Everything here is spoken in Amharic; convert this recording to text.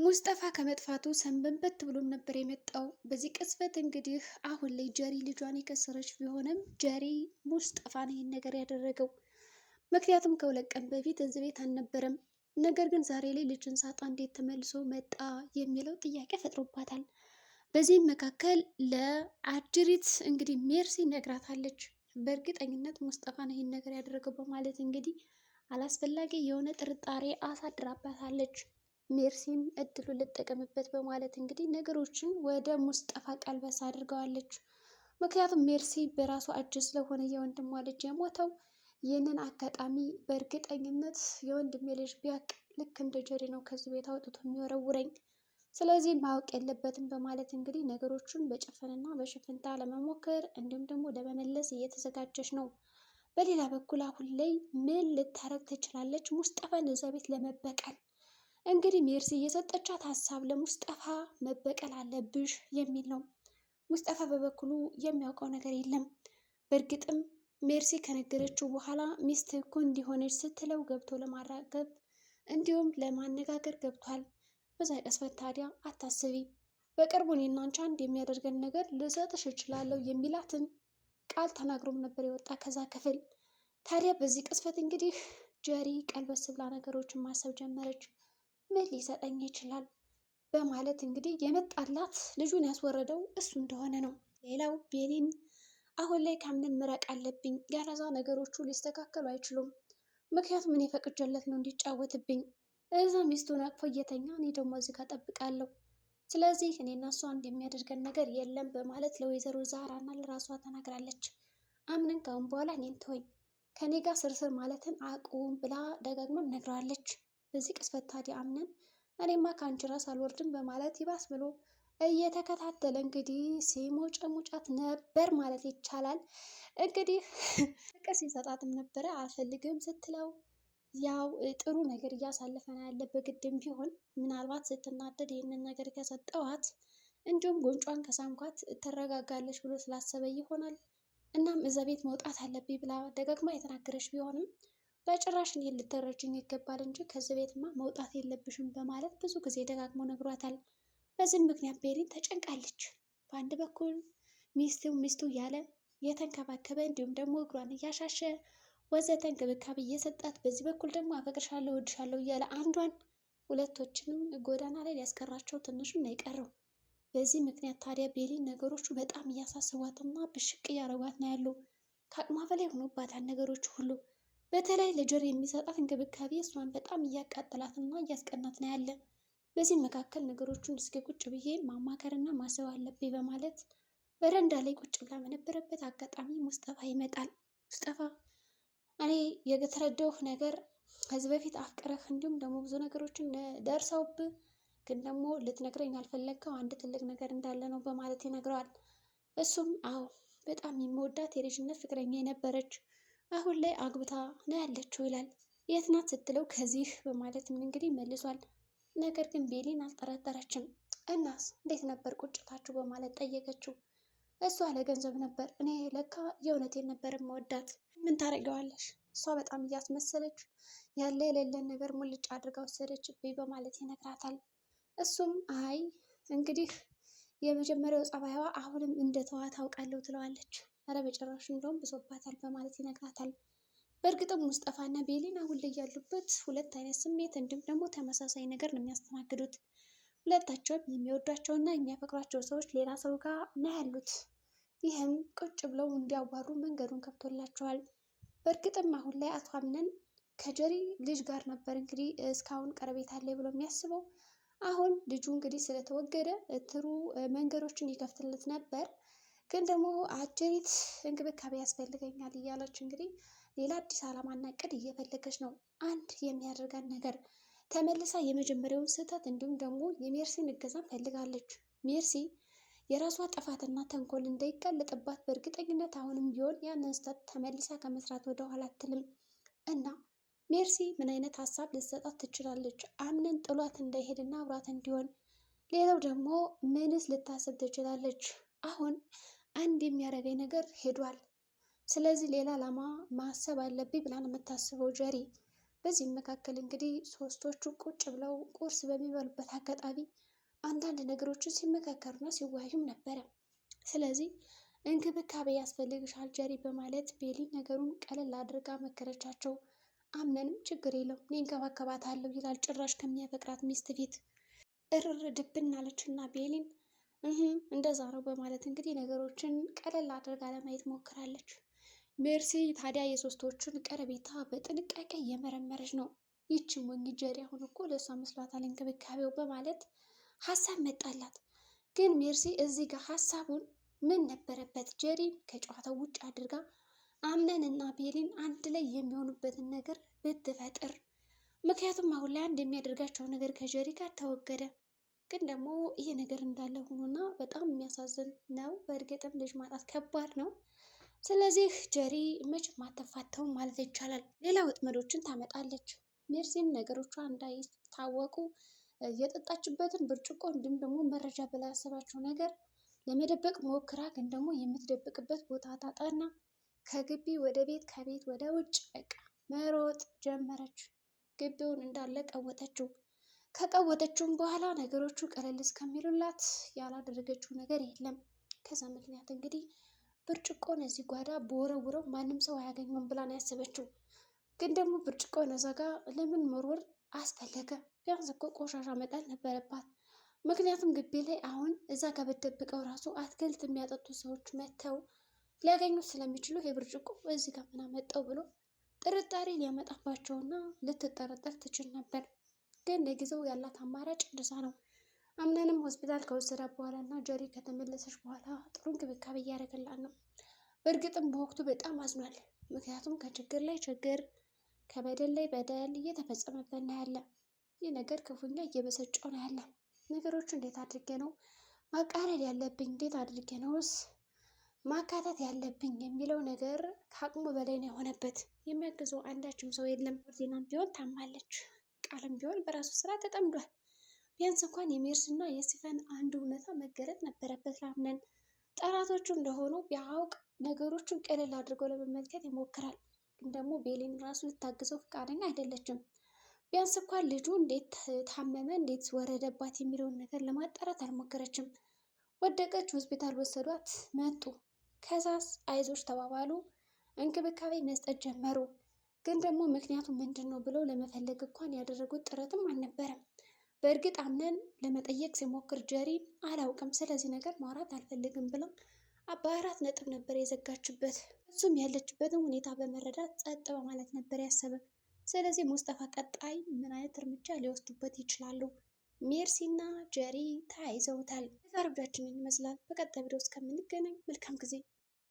ሙስጠፋ ከመጥፋቱ ሰንበንበት ብሎም ነበር የመጣው። በዚህ ቅጽበት እንግዲህ አሁን ላይ ጀሪ ልጇን የከሰረች ቢሆንም ጀሪ ሙስጠፋን ይህን ነገር ያደረገው ምክንያቱም ከሁለት ቀን በፊት እዚህ ቤት አልነበረም። ነገር ግን ዛሬ ላይ ልጅን ሳጣ እንዴት ተመልሶ መጣ የሚለው ጥያቄ ፈጥሮባታል። በዚህም መካከል ለአጅሪት እንግዲህ ሜርሲ ነግራታለች። በእርግጠኝነት ሙስጠፋን ይህን ነገር ያደረገው በማለት እንግዲህ አላስፈላጊ የሆነ ጥርጣሬ አሳድራባታለች። ሜርሲም እድሉን ልጠቀምበት በማለት እንግዲህ ነገሮችን ወደ ሙስጠፋ ቀልበስ አድርገዋለች። ምክንያቱም ሜርሲ በራሷ እጅ ስለሆነ የወንድሟ ልጅ የሞተው ይህንን አጋጣሚ በእርግጠኝነት የወንድሜ ልጅ ቢያቅ ልክ እንደ ጀሪ ነው ከዚህ ቤት አውጥቶ የሚወረውረኝ። ስለዚህ ማወቅ የለበትም በማለት እንግዲህ ነገሮችን በጭፍንና በሽፍንታ ለመሞከር እንዲሁም ደግሞ ለመመለስ እየተዘጋጀች ነው። በሌላ በኩል አሁን ላይ ምን ልታረግ ትችላለች? ሙስጠፋን እዛ ቤት ለመበቀል እንግዲህ ሜርሲ የሰጠቻት ሀሳብ ለሙስጠፋ መበቀል አለብሽ የሚል ነው። ሙስጠፋ በበኩሉ የሚያውቀው ነገር የለም። በእርግጥም ሜርሲ ከነገረችው በኋላ ሚስት እኮ እንዲሆነች ስትለው ገብቶ ለማራገብ እንዲሁም ለማነጋገር ገብቷል። በዛ ቅጽበት ታዲያ አታስቢ፣ በቅርቡ እኔና አንቺ አንድ የሚያደርገን ነገር ልሰጥሽ እችላለሁ የሚላትን ቃል ተናግሮም ነበር የወጣ ከዛ ክፍል። ታዲያ በዚህ ቅጽበት እንግዲህ ጀሪ ቀልበስ ብላ ነገሮችን ማሰብ ጀመረች። ምን ሊሰጠኝ ይችላል በማለት እንግዲህ የመጣላት ልጁን ያስወረደው እሱ እንደሆነ ነው። ሌላው ቤሊን አሁን ላይ ከአምነን ምረቅ አለብኝ፣ ያለዛ ነገሮቹ ሊስተካከሉ አይችሉም። ምክንያቱም እኔ ፈቅጄለት ነው እንዲጫወትብኝ። እዛ ሚስቱን አቅፎ እየተኛ እኔ ደግሞ እዚህ ጋር እጠብቃለሁ። ስለዚህ እኔና እሷ አንድ የሚያደርገን ነገር የለም በማለት ለወይዘሮ ዛራና ለራሷ ተናግራለች። አምነን ካሁን በኋላ እኔን ተወኝ፣ ከኔ ጋር ስርስር ማለትን አቁም ብላ ደጋግማም ነግረዋለች። በዚህ ቅጽበት ታዲያ አምነን እኔማ ከአንቺ ራስ አልወርድም በማለት ይባስ ብሎ እየተከታተለ እንግዲህ ሲሞጨሙጫት ነበር ማለት ይቻላል። እንግዲህ ፍቅር ሲሰጣትም ነበረ። አልፈልግም ስትለው ያው ጥሩ ነገር እያሳለፈን ያለ በግድም ቢሆን ምናልባት ስትናደድ ይህንን ነገር ከሰጠዋት እንዲሁም ጉንጯን ከሳምኳት ትረጋጋለች ብሎ ስላሰበ ይሆናል። እናም እዛ ቤት መውጣት አለብኝ ብላ ደጋግማ የተናገረች ቢሆንም በጭራሽ እኔን ልትረጅኝ ይገባል እንጂ ከዚህ ቤትማ መውጣት የለብሽም በማለት ብዙ ጊዜ ደጋግሞ ነግሯታል። በዚህም ምክንያት ቤሪን ተጨንቃለች። በአንድ በኩል ሚስቱ እያለ የተንከባከበ እንዲሁም ደግሞ እግሯን እያሻሸ ወዘተ እንክብካቤ እየሰጣት፣ በዚህ በኩል ደግሞ አፈቅርሻለሁ እወድሻለሁ እያለ አንዷን ሁለቶችንም ጎዳና ላይ ሊያስቀራቸው ትንሹን ነው የቀረው። በዚህ ምክንያት ታዲያ ቤሊን ነገሮቹ በጣም እያሳስቧትና ብሽቅ እያረጓት ነው ያለው። ከአቅሟ በላይ ሆኖባታል ነገሮቹ ሁሉ። በተለይ ለጀሪ የሚሰጣት እንክብካቤ እሷን በጣም እያቃጠላትና እያስቀናት ነው ያለ። በዚህ መካከል ነገሮቹን እስኪ ቁጭ ብዬ ማማከርና ማሰብ አለብኝ በማለት በረንዳ ላይ ቁጭ ብላ በነበረበት አጋጣሚ ሙስጠፋ ይመጣል። ሙስጠፋ እኔ የተረዳሁህ ነገር ከዚህ በፊት አፍቅረህ እንዲሁም ደግሞ ብዙ ነገሮችን ደርሰውብህ ግን ደግሞ ልትነግረኝ ያልፈለግከው አንድ ትልቅ ነገር እንዳለ ነው በማለት ይነግረዋል። እሱም አዎ በጣም የምወዳት የልጅነት ፍቅረኛ የነበረች አሁን ላይ አግብታ ነው ያለችው ይላል። የት ናት ስትለው ከዚህ በማለትም እንግዲህ መልሷል። ነገር ግን ቤሊን አልጠረጠረችም። እናስ እንዴት ነበር ቁጭታችሁ በማለት ጠየቀችው። እሷ ለገንዘብ ነበር፣ እኔ ለካ የእውነቴን ነበር መወዳት። ምን ታደርገዋለሽ? እሷ በጣም እያስመሰለች ያለ የሌለን ነገር ሙልጭ አድርጋ ወሰደችብኝ በማለት ይነግራታል። እሱም አይ እንግዲህ የመጀመሪያው ጸባይዋ አሁንም እንደተዋ ታውቃለሁ ትለዋለች። ኧረ በጭራሽ እንደውም ብሶባታል በማለት ይነግራታል። በእርግጥም ሙስጠፋ እና ቤሊን አሁን ላይ ያሉበት ሁለት አይነት ስሜት እንዲሁም ደግሞ ተመሳሳይ ነገር ነው የሚያስተናግዱት። ሁለታቸውም የሚወዷቸውና የሚያፈቅሯቸው ሰዎች ሌላ ሰው ጋር ነው ያሉት። ይህም ቁጭ ብለው እንዲያዋሩ መንገዱን ከፍቶላቸዋል። በእርግጥም አሁን ላይ አቶ አምነን ከጀሪ ልጅ ጋር ነበር እንግዲህ እስካሁን ቀረቤታ አለኝ ብሎ የሚያስበው። አሁን ልጁ እንግዲህ ስለተወገደ ጥሩ መንገዶችን ይከፍትለት ነበር። ግን ደግሞ አጀሪት እንክብካቤ ያስፈልገኛል እያለች እንግዲህ ሌላ አዲስ ዓላማና እቅድ እየፈለገች ነው። አንድ የሚያደርጋት ነገር ተመልሳ የመጀመሪያውን ስህተት እንዲሁም ደግሞ የሜርሲን እገዛን ፈልጋለች። ሜርሲ የራሷ ጥፋትና ተንኮል እንዳይጋለጥባት በእርግጠኝነት አሁንም ቢሆን ያንን ስህተት ተመልሳ ከመስራት ወደኋላ አትልም እና ሜርሲ ምን አይነት ሀሳብ ልትሰጣት ትችላለች? አምነን ጥሏት እንዳይሄድና አብሯት እንዲሆን። ሌላው ደግሞ ምንስ ልታስብ ትችላለች? አሁን አንድ የሚያደርገኝ ነገር ሄዷል፣ ስለዚህ ሌላ ዓላማ ማሰብ አለብኝ ብላ ነው የምታስበው ጀሪ። በዚህም መካከል እንግዲህ ሶስቶቹ ቁጭ ብለው ቁርስ በሚበሉበት አጋጣሚ አንዳንድ ነገሮችን ሲመካከሩና ሲወያዩም ነበረ። ስለዚህ እንክብካቤ ያስፈልግሻል ጀሪ በማለት ቤሊ ነገሩን ቀለል አድርጋ መከረቻቸው። አምነንም ችግር የለው እኔ እንከባከባታለሁ ይላል ጭራሽ ከሚያፈቅራት ሚስት ፊት። እርር ድብን አለችና ቤሊን እንደዛ ነው በማለት እንግዲህ ነገሮችን ቀለል አድርጋ ለማየት ሞክራለች። ሜርሲ ታዲያ የሶስቶቹን ቀረቤታ በጥንቃቄ እየመረመረች ነው። ይቺ ሞኝ ጀሪ አሁን እኮ ለእሷ መስሏታል እንክብካቤው በማለት ሀሳብ መጣላት። ግን ሜርሲ እዚህ ጋር ሀሳቡን ምን ነበረበት ጀሪን ከጨዋታው ውጭ አድርጋ አምነን እና ቤሊን አንድ ላይ የሚሆኑበትን ነገር ብትፈጥር። ምክንያቱም አሁን ላይ አንድ የሚያደርጋቸው ነገር ከጀሪ ጋር ተወገደ። ግን ደግሞ ይሄ ነገር እንዳለ ሆኖና በጣም የሚያሳዝን ነው። በእርግጥም ልጅ ማጣት ከባድ ነው። ስለዚህ ጀሪ መቼም አትፋተውም ማለት ይቻላል። ሌላ ወጥመዶችን ታመጣለች። ሜርሲም ነገሮቿ እንዳይታወቁ የጠጣችበትን ብርጭቆ እንዲሁም ደግሞ መረጃ ብላ ያሰባቸው ነገር ለመደበቅ ሞክራ፣ ግን ደግሞ የምትደብቅበት ቦታ ታጣና ከግቢ ወደ ቤት ከቤት ወደ ውጭ በቃ መሮጥ ጀመረች። ግቢውን እንዳለ ቀወጠችው። ከቀወጠችውም በኋላ ነገሮቹ ቀለል እስከሚሉላት ያላደረገችው ነገር የለም። ከዛ ምክንያት እንግዲህ ብርጭቆን እዚህ ጓዳ በወረውረው ማንም ሰው አያገኘውም ብላ ነው ያሰበችው። ግን ደግሞ ብርጭቆን እዛ ጋ ለምን መወርወር አስፈለገ? ቢያንስ እኮ ቆሻሻ መጣል ነበረባት። ምክንያቱም ግቢ ላይ አሁን እዛ ጋር በተደብቀው ራሱ አትክልት የሚያጠጡ ሰዎች መጥተው ሊያገኙት ስለሚችሉ ይሄ ብርጭቆ እዚህ ጋር ምን አመጣው ብሎ ጥርጣሬ ሊያመጣባቸውና ልትጠረጠር ትችል ነበር። ግን ለጊዜው ያላት አማራጭ እንደዛ ነው። አምነንም ሆስፒታል ከወሰዳ በኋላ እና ጀሪ ከተመለሰች በኋላ ጥሩ እንክብካቤ እያደረገላት ነው። በእርግጥም በወቅቱ በጣም አዝኗል። ምክንያቱም ከችግር ላይ ችግር ከበደል ላይ በደል እየተፈጸመበት ነው ያለ። ይህ ነገር ክፉኛ እየበሰጨው ነው ያለ። ነገሮቹ እንዴት አድርጌ ነው ማቃለል ያለብኝ፣ እንዴት አድርጌ ነውስ ማካተት ያለብኝ የሚለው ነገር ከአቅሙ በላይ ነው የሆነበት። የሚያግዘው አንዳችም ሰው የለም። ዜናም ቢሆን ታማለች፣ ቃልም ቢሆን በራሱ ስራ ተጠምዷል። ቢያንስ እንኳን የሜርስና የስቲፈን አንድ እውነታ መገለጥ ነበረበት። ላምነን ጠላቶቹ እንደሆኑ ቢያውቅ ነገሮቹን ቀለል አድርገው ለመመልከት ይሞክራል። ግን ደግሞ ቤሊን ራሱ ልታግዘው ፈቃደኛ አይደለችም። ቢያንስ እንኳን ልጁ እንዴት ታመመ፣ እንዴት ወረደባት የሚለውን ነገር ለማጣራት አልሞከረችም። ወደቀች፣ ሆስፒታል ወሰዷት፣ መጡ። ከዛስ አይዞች ተባባሉ፣ እንክብካቤ መስጠት ጀመሩ። ግን ደግሞ ምክንያቱ ምንድን ነው ብለው ለመፈለግ እንኳን ያደረጉት ጥረትም አልነበረም። በእርግጥ አምነን ለመጠየቅ ሲሞክር ጀሪ አላውቅም፣ ስለዚህ ነገር ማውራት አልፈልግም ብላ በ4 ነጥብ ነበር የዘጋችበት። እሱም ያለችበትን ሁኔታ በመረዳት ጸጥ በማለት ነበር ያሰበ። ስለዚህ ሙስጠፋ ቀጣይ ምን አይነት እርምጃ ሊወስዱበት ይችላሉ? ሜርሲ እና ጀሪ ተያይዘውታል። የዛሬው ቪዲዮአችን ይመስላል። በቀጣይ ቪዲዮ እስከምንገናኝ መልካም ጊዜ